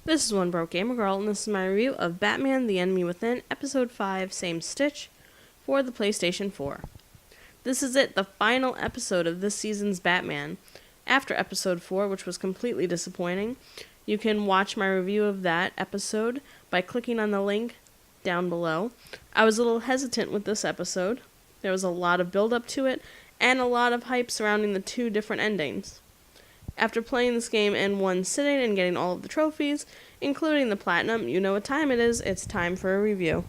This is One Broke Gamer Girl, and this is my review of Batman: The Enemy Within, Episode 5, Same Stitch, for the PlayStation 4. This is it, the final episode of this season's Batman. After Episode 4, which was completely disappointing, you can watch my review of that episode by clicking on the link down below. I was a little hesitant with this episode. There was a lot of build-up to it, and a lot of hype surrounding the two different endings. After playing this game in one sitting and getting all of the trophies, including the platinum, you know what time it is. It's time for a review.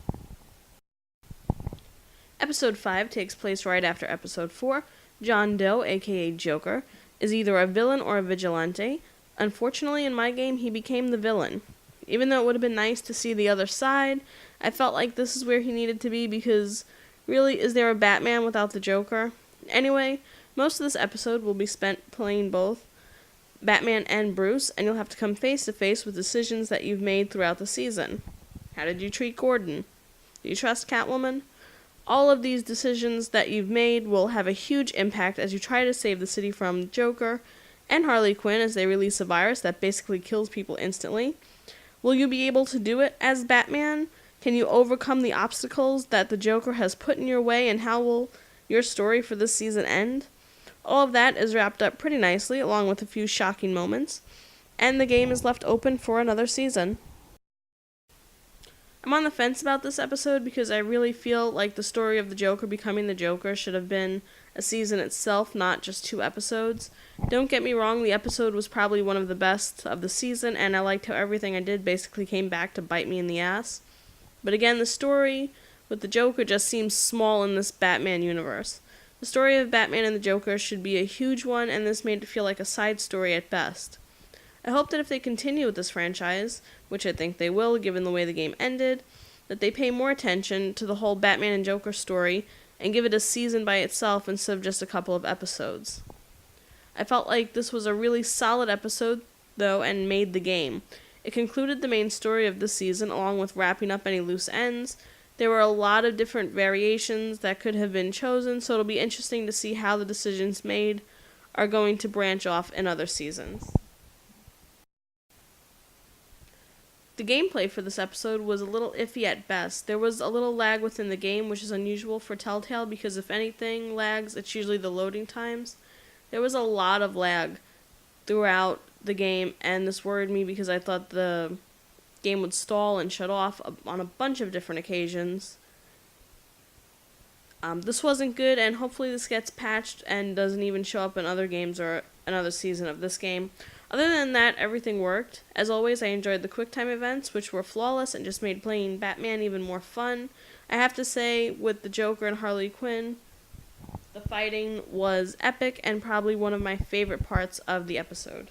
Episode 5 takes place right after Episode 4. John Doe, aka Joker, is either a villain or a vigilante. Unfortunately, in my game, he became the villain. Even though it would have been nice to see the other side, I felt like this is where he needed to be because, really, is there a Batman without the Joker? Anyway, most of this episode will be spent playing both Batman and Bruce, and you'll have to come face to face with decisions that you've made throughout the season. How did you treat Gordon? Do you trust Catwoman? All of these decisions that you've made will have a huge impact as you try to save the city from Joker and Harley Quinn as they release a virus that basically kills people instantly. Will you be able to do it as Batman? Can you overcome the obstacles that the Joker has put in your way, and how will your story for this season end? All of that is wrapped up pretty nicely, along with a few shocking moments, and the game is left open for another season. I'm on the fence about this episode because I really feel like the story of the Joker becoming the Joker should have been a season itself, not just 2 episodes. Don't get me wrong, the episode was probably one of the best of the season, and I liked how everything I did basically came back to bite me in the ass. But again, the story with the Joker just seems small in this Batman universe. The story of Batman and the Joker should be a huge one, and this made it feel like a side story at best. I hope that if they continue with this franchise, which I think they will given the way the game ended, that they pay more attention to the whole Batman and Joker story and give it a season by itself instead of just a couple of episodes. I felt like this was a really solid episode, though, and made the game. It concluded the main story of this season along with wrapping up any loose ends. There were a lot of different variations that could have been chosen, so it'll be interesting to see how the decisions made are going to branch off in other seasons. The gameplay for this episode was a little iffy at best. There was a little lag within the game, which is unusual for Telltale because if anything lags, it's usually the loading times. There was a lot of lag throughout the game, and this worried me because I thought the game would stall and shut off on a bunch of different occasions. This wasn't good, and hopefully this gets patched and doesn't even show up in other games or another season of this game. Other than that, everything worked. As always, I enjoyed the QuickTime events, which were flawless and just made playing Batman even more fun. I have to say, with the Joker and Harley Quinn, the fighting was epic and probably one of my favorite parts of the episode.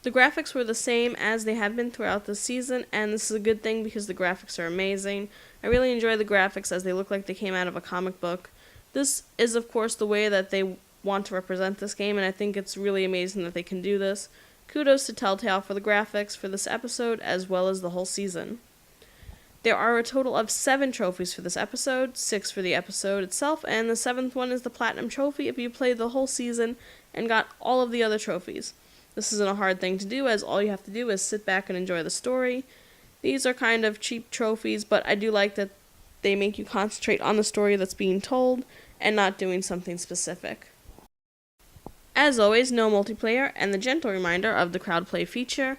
The graphics were the same as they have been throughout the season, and this is a good thing because the graphics are amazing. I really enjoy the graphics as they look like they came out of a comic book. This is, of course, the way that they want to represent this game, and I think it's really amazing that they can do this. Kudos to Telltale for the graphics for this episode, as well as the whole season. There are a total of 7 trophies for this episode, 6 for the episode itself, and the 7th one is the Platinum Trophy if you played the whole season and got all of the other trophies. This isn't a hard thing to do, as all you have to do is sit back and enjoy the story. These are kind of cheap trophies, but I do like that they make you concentrate on the story that's being told and not doing something specific. As always, no multiplayer, and the gentle reminder of the crowd play feature.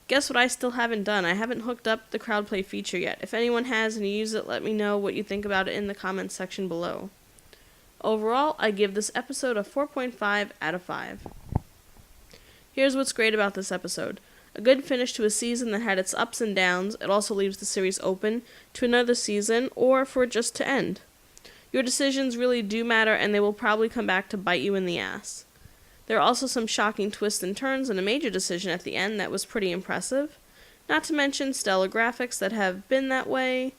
Guess what I still haven't done? I haven't hooked up the crowd play feature yet. If anyone has and you use it, let me know what you think about it in the comments section below. Overall, I give this episode a 4.5 out of 5. Here's what's great about this episode. A good finish to a season that had its ups and downs. It also leaves the series open to another season or for it just to end. Your decisions really do matter, and they will probably come back to bite you in the ass. There are also some shocking twists and turns and a major decision at the end that was pretty impressive. Not to mention stellar graphics that have been that way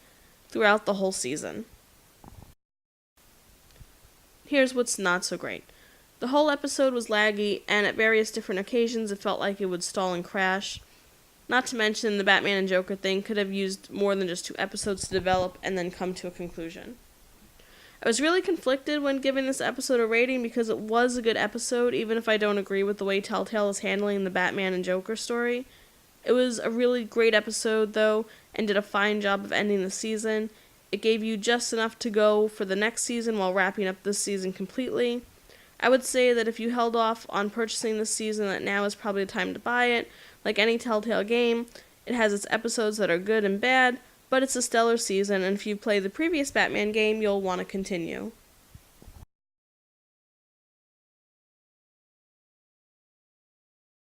throughout the whole season. Here's what's not so great. The whole episode was laggy, and at various different occasions it felt like it would stall and crash. Not to mention the Batman and Joker thing could have used more than just 2 episodes to develop and then come to a conclusion. I was really conflicted when giving this episode a rating because it was a good episode, even if I don't agree with the way Telltale is handling the Batman and Joker story. It was a really great episode, though, and did a fine job of ending the season. It gave you just enough to go for the next season while wrapping up this season completely. I would say that if you held off on purchasing this season, that now is probably the time to buy it. Like any Telltale game, it has its episodes that are good and bad, but it's a stellar season, and if you play the previous Batman game, you'll want to continue.